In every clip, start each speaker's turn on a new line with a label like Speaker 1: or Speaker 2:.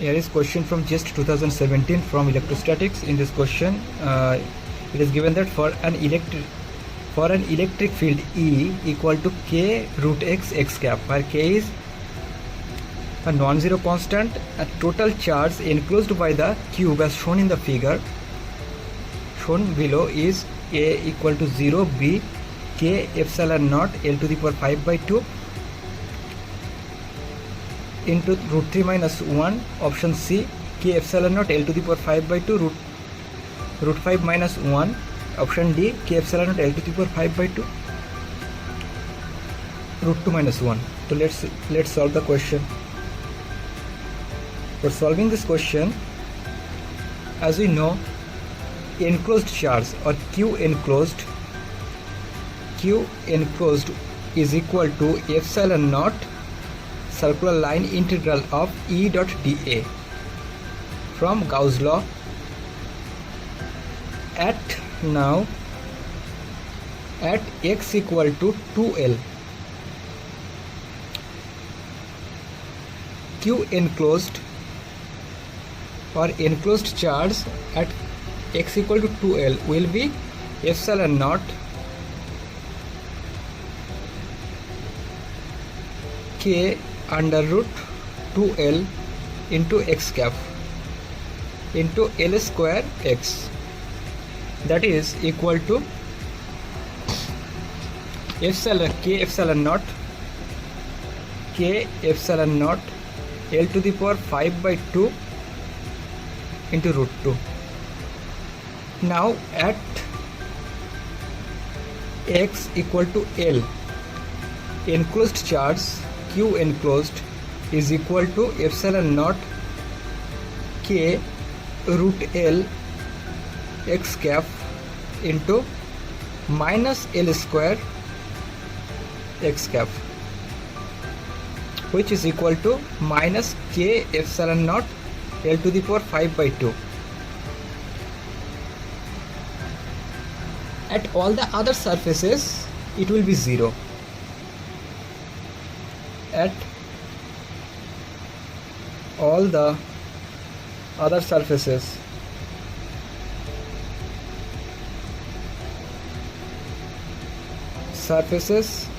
Speaker 1: Here is question from just 2017 from electrostatics. In this question, it is given that for an electric field E equal to k root x cap, where k is a non-zero constant, a total charge enclosed by the cube as shown in the figure shown below is A equal to 0, B k epsilon naught L to the power 5 by 2 into root 3 minus 1. Option C, k epsilon naught L to the power 5 by 2 root 5 minus 1. Option D, k epsilon naught L to the power 5 by 2 root 2 minus 1. So let's solve the question. For solving this question, as we know, enclosed charge or Q enclosed is equal to epsilon naught circular line integral of E dot dA from Gauss law. At x equal to 2L, Q enclosed or enclosed charge at x equal to 2L will be epsilon naught k under root 2L into x cap into L square x, that is equal to k epsilon naught L to the power 5 by 2 into root 2. Now at x equal to L, enclosed charge Q enclosed is equal to epsilon naught k root L x cap into minus L square x cap, which is equal to minus k epsilon naught L to the power 5 by 2. At all the other surfaces, it will be 0. At all the other surfaces,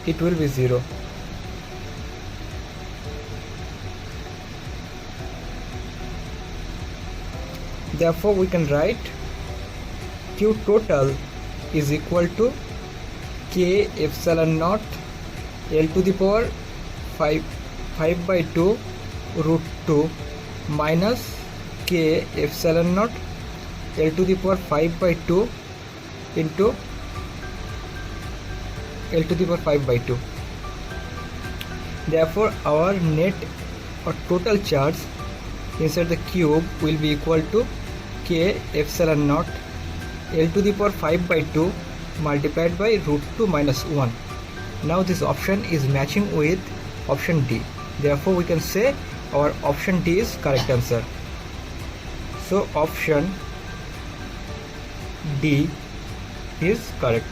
Speaker 1: it will be 0. Therefore, we can write Q total is equal to k epsilon naught L to the power 5 by 2 root 2 minus k epsilon naught L to the power 5 by 2 into L to the power 5 by 2. Therefore, our net or total charge inside the cube will be equal to k epsilon naught L to the power 5 by 2 multiplied by root 2 minus 1. Now this option is matching with option D. Therefore, we can say our option D is correct answer. So option D is correct.